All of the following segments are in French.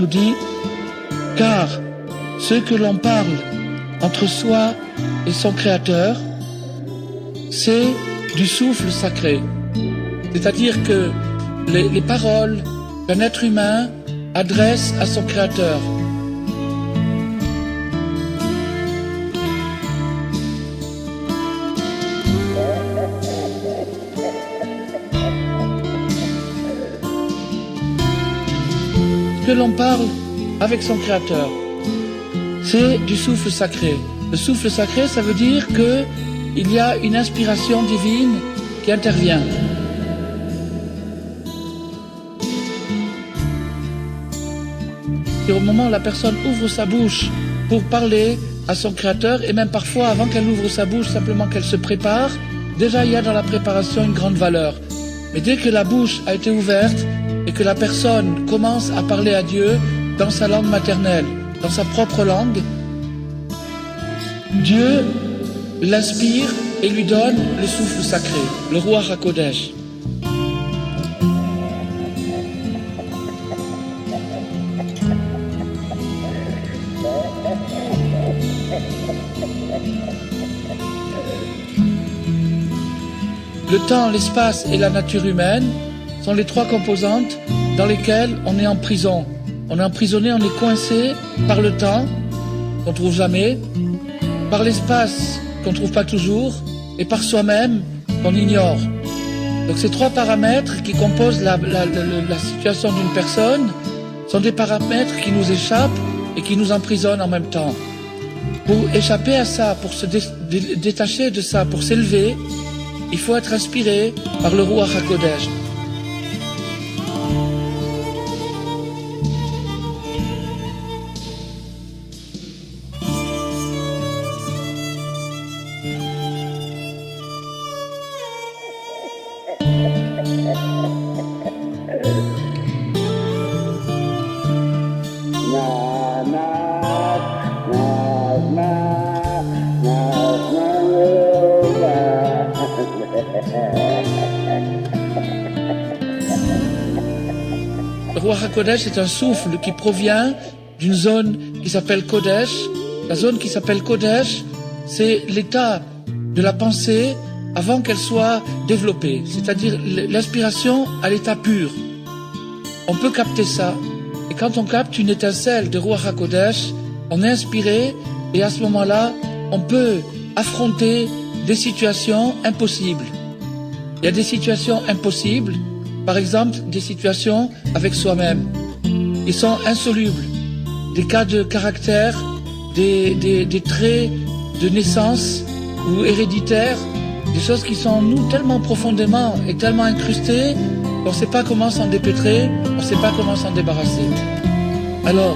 nous dit « Car ce que l'on parle entre soi et son Créateur, c'est du souffle sacré. » C'est-à-dire que les paroles qu'un être humain adresse à son Créateur. Que l'on parle avec son Créateur, c'est du souffle sacré. Le souffle sacré, ça veut dire que il y a une inspiration divine qui intervient. Et au moment où la personne ouvre sa bouche pour parler à son Créateur, et même parfois avant qu'elle ouvre sa bouche, simplement qu'elle se prépare, déjà il y a dans la préparation une grande valeur. Mais dès que la bouche a été ouverte et que la personne commence à parler à Dieu dans sa langue maternelle, dans sa propre langue, Dieu l'inspire et lui donne le souffle sacré, le Ruach HaKodesh. Le temps, l'espace et la nature humaine sont les trois composantes dans lesquelles on est en prison. On est emprisonné, on est coincé par le temps, qu'on ne trouve jamais, par l'espace, qu'on ne trouve pas toujours, et par soi-même, qu'on ignore. Donc ces trois paramètres qui composent la situation d'une personne sont des paramètres qui nous échappent et qui nous emprisonnent en même temps. Pour échapper à ça, pour se détacher de ça, pour s'élever, il faut être inspiré par le Ruach HaKodesh. Le Ruach HaKodesh est un souffle qui provient d'une zone qui s'appelle Kodesh. La zone qui s'appelle Kodesh, c'est l'état de la pensée avant qu'elle soit développée, c'est-à-dire l'inspiration à l'état pur. On peut capter ça, et quand on capte une étincelle de Ruach HaKodesh, on est inspiré, et à ce moment-là, on peut affronter des situations impossibles. Il y a des situations impossibles, par exemple des situations avec soi-même. Ils sont insolubles. Des cas de caractère, des traits de naissance ou héréditaires, des choses qui sont en nous tellement profondément et tellement incrustées qu'on ne sait pas comment s'en dépêtrer, on ne sait pas comment s'en débarrasser. Alors,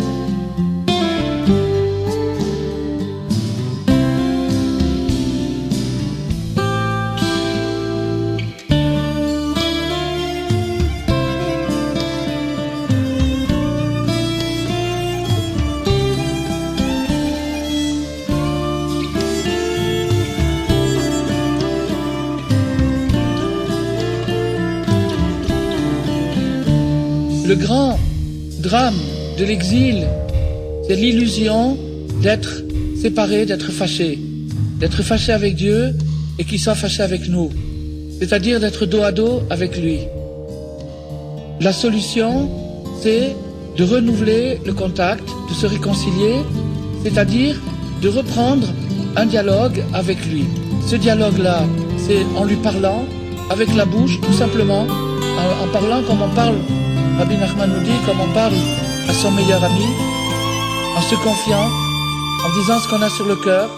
le grand drame de l'exil, c'est l'illusion d'être séparé, d'être fâché avec Dieu et qu'il soit fâché avec nous, c'est-à-dire d'être dos à dos avec lui. La solution, c'est de renouveler le contact, de se réconcilier, c'est-à-dire de reprendre un dialogue avec lui. Ce dialogue-là, c'est en lui parlant, avec la bouche, tout simplement, en parlant comme on parle. Rabbi Nachman nous dit, comme on parle à son meilleur ami, en se confiant, en disant ce qu'on a sur le cœur.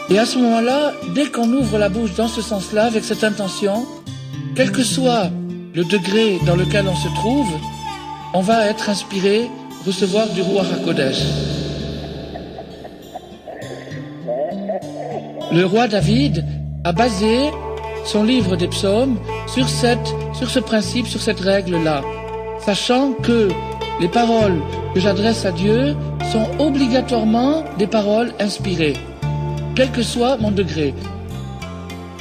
Et à ce moment-là, dès qu'on ouvre la bouche dans ce sens-là, avec cette intention, quel que soit le degré dans lequel on se trouve, on va être inspiré, recevoir du Ruach HaKodesh. Le roi David a basé son livre des psaumes sur ce principe, sur cette règle-là, sachant que les paroles que j'adresse à Dieu sont obligatoirement des paroles inspirées, quel que soit mon degré.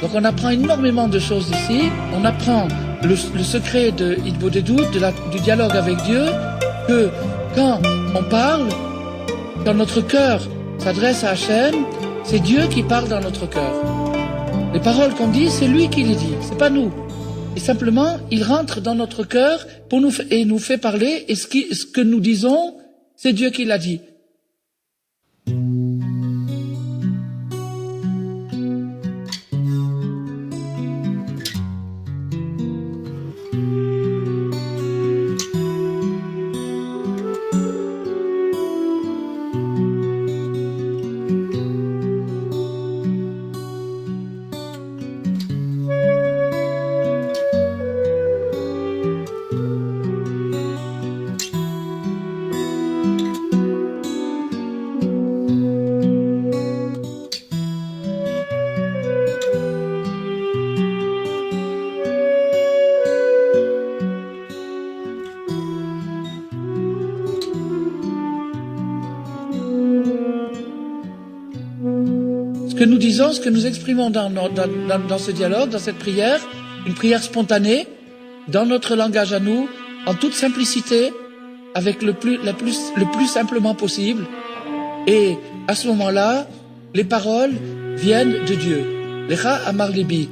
Donc on apprend énormément de choses ici, on apprend le secret de Hitbodedut, du dialogue avec Dieu, que Quand on parle, quand notre cœur s'adresse à Hachem, c'est Dieu qui parle dans notre cœur. Les paroles qu'on dit, c'est lui qui les dit, c'est pas nous. Et simplement, il rentre dans notre cœur et nous fait parler, et ce que nous disons, c'est Dieu qui l'a dit. Ce que nous disons, ce que nous exprimons dans ce dialogue, dans cette prière, une prière spontanée, dans notre langage à nous, en toute simplicité, avec le plus simplement possible. Et à ce moment-là, les paroles viennent de Dieu. Lecha amar libi.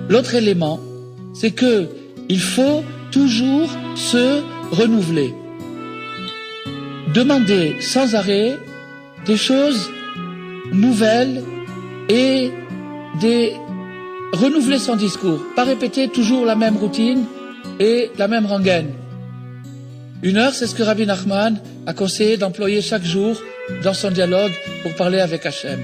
L'autre élément, c'est que il faut toujours se renouveler. Demander sans arrêt des choses nouvelles et renouveler son discours. Pas répéter toujours la même routine et la même rengaine. 1 heure, c'est ce que Rabbi Nachman a conseillé d'employer chaque jour dans son dialogue pour parler avec Hachem.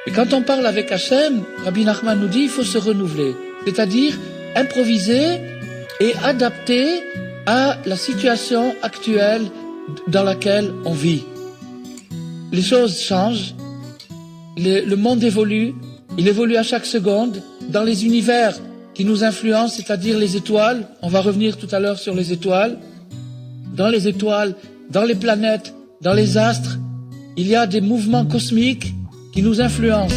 Et quand on parle avec Hachem, Rabbi Nachman nous dit il faut se renouveler. C'est-à-dire improviser et adapter à la situation actuelle dans laquelle on vit. Les choses changent, le monde évolue, il évolue à chaque seconde. Dans les univers qui nous influencent, c'est-à-dire les étoiles, on va revenir tout à l'heure sur les étoiles, dans les étoiles, dans les planètes, dans les astres, il y a des mouvements cosmiques qui nous influencent.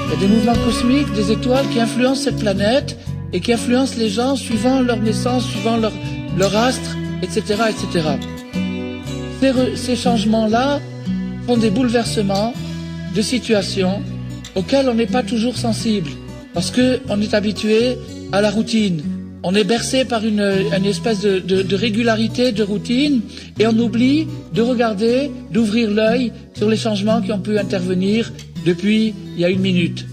Il y a des mouvements cosmiques, des étoiles qui influencent cette planète et qui influencent les gens suivant leur naissance, suivant leur astre, etc., etc. Ces changements-là font des bouleversements de situations auxquels on n'est pas toujours sensible parce qu'on est habitué à la routine. On est bercé par une espèce de régularité, de routine, et on oublie de regarder, d'ouvrir l'œil sur les changements qui ont pu intervenir depuis il y a 1 minute.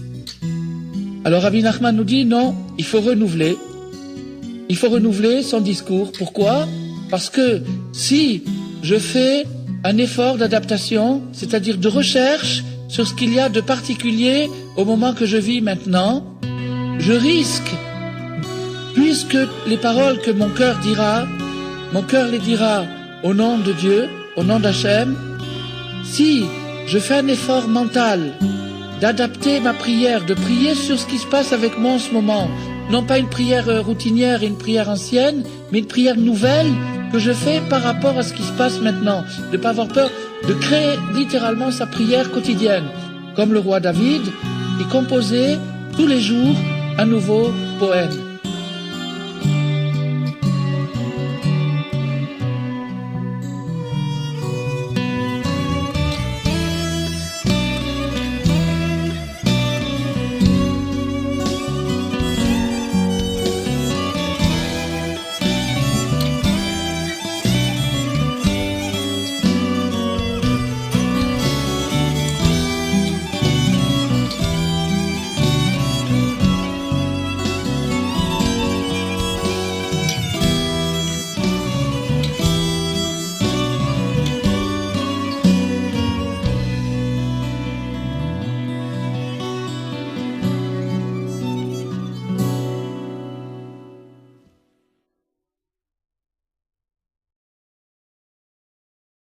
Alors Rabbi Nachman nous dit non, il faut renouveler. Il faut renouveler son discours. Pourquoi? Parce que si je fais un effort d'adaptation, c'est-à-dire de recherche sur ce qu'il y a de particulier au moment que je vis maintenant, je risque, puisque les paroles que mon cœur les dira au nom de Dieu, au nom d'Hachem, si je fais un effort mental d'adapter ma prière, de prier sur ce qui se passe avec moi en ce moment, non pas une prière routinière et une prière ancienne, mais une prière nouvelle que je fais par rapport à ce qui se passe maintenant, de ne pas avoir peur, de créer littéralement sa prière quotidienne, comme le roi David, qui composait tous les jours un nouveau poème.